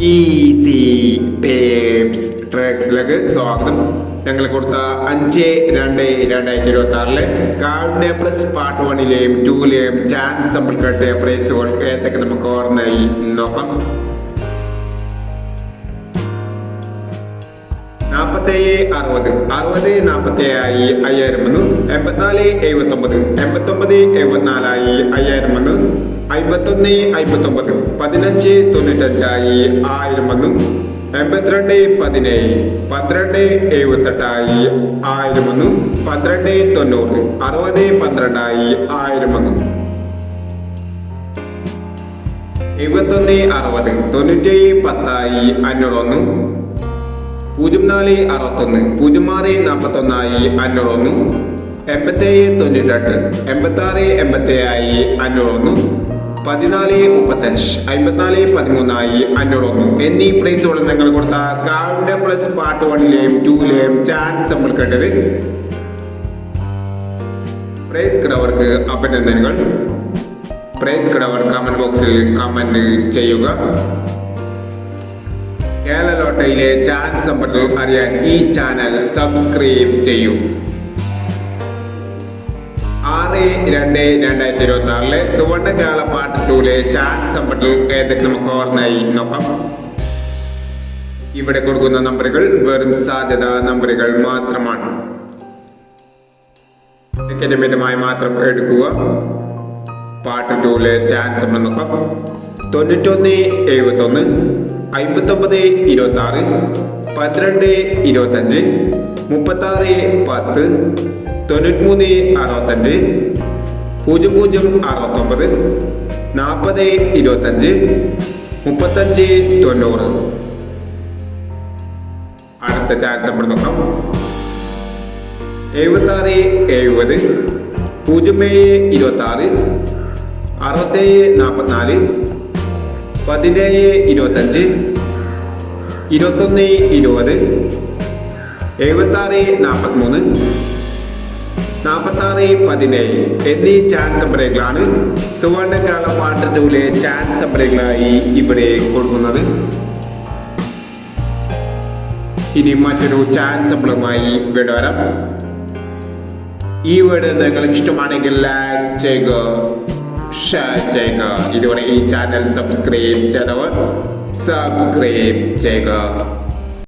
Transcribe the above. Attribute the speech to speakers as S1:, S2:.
S1: Easy tapes ട്രാക്സിലേക്ക് സ്വാഗതം. ഞങ്ങൾ കൊടുത്ത 5/2/2026 card plus part 1ലെയും 2ലെയും chance സമ്പിൾ cut പ്രൈസുകൾ ഏതൊക്കെ നമുക്ക് ഓർമ്മയായി നോക്കാം. 47 60 47 ആയി 5000 84 79 89 74 ആയി 5000 51 59 15 95 ആയി 1000 82 17 12 78 ആയി 1000 12 90 60 12 ആയി 1000 71 60 97 10 ആയി 501 04 61 06 41 ആയി 501 87 98 86 87 ആയി 501 14 35 54 13 ആയി 501 എന്നീ പ്രൈസുകൾ ഞങ്ങൾ കൊടുത്ത card plus part 1ലെയും 2ലെയും chance സമ്പിൾ കട്ടത് price കിടവർക്ക് അഭിനന്ദനങ്ങൾ. പ്രൈസ് കിടവർ കമന്റ് ബോക്സിൽ കമന്റ് ചെയ്യുക. കേരള ലോട്ടറിയിലെ ചാൻസ് സമ്പത്തുകൾ അറിയാൻ ഈ ചാനൽ സബ്സ്ക്രൈബ് ചെയ്യൂ. 6/2/2026 സുവർണ്ണ കേരള പാർട്ട് 2ലെ ചാൻസ് സമ്പത്തുകൾ ഏതൊക്കെ നമുക്ക് ഓർമ്മയായി നോക്കാം. ഇവിടെ കൊടുക്കുന്ന നമ്പറുകൾ വെറും സാധ്യത നമ്പറുകൾ മാത്രമാണ്. ടിക്കറ്റുമായി മാത്രം എടുക്കുക. പാർട്ട് 2ലെ ചാൻസ് സമ്പത്ത് നോക്കാം. 91 71 59 26 12 25 36 10 93 65 00 69 40 25 35 90. അടുത്ത ചാൻസ് നമ്മൾ നോക്കാം. 76 70 07 26 67 44 17 25 21 20 76 43 46 17 എന്നീ ചാൻസ് നമ്പറുകളാണ് സുവർണ്ണ കേരള പാർട്ട് 2ലെ ചാൻസ് നമ്പറുകളായി ഇവിടെ കൊടുക്കുന്നത്. ഇനി മറ്റൊരു ചാൻസ് നമ്പറുമായി വീട് വരാം. ഈ വീഡിയോ നിങ്ങൾക്ക് ഇഷ്ടമാണെങ്കിൽ ലൈക്ക് ചെയ്യുക, ഷെയർ ചെയ്യുക. ഇതുവരെ ഈ ചാനൽ സബ്സ്ക്രൈബ് ചെയ്തവർ സബ്സ്ക്രൈബ് ചെയ്യുക.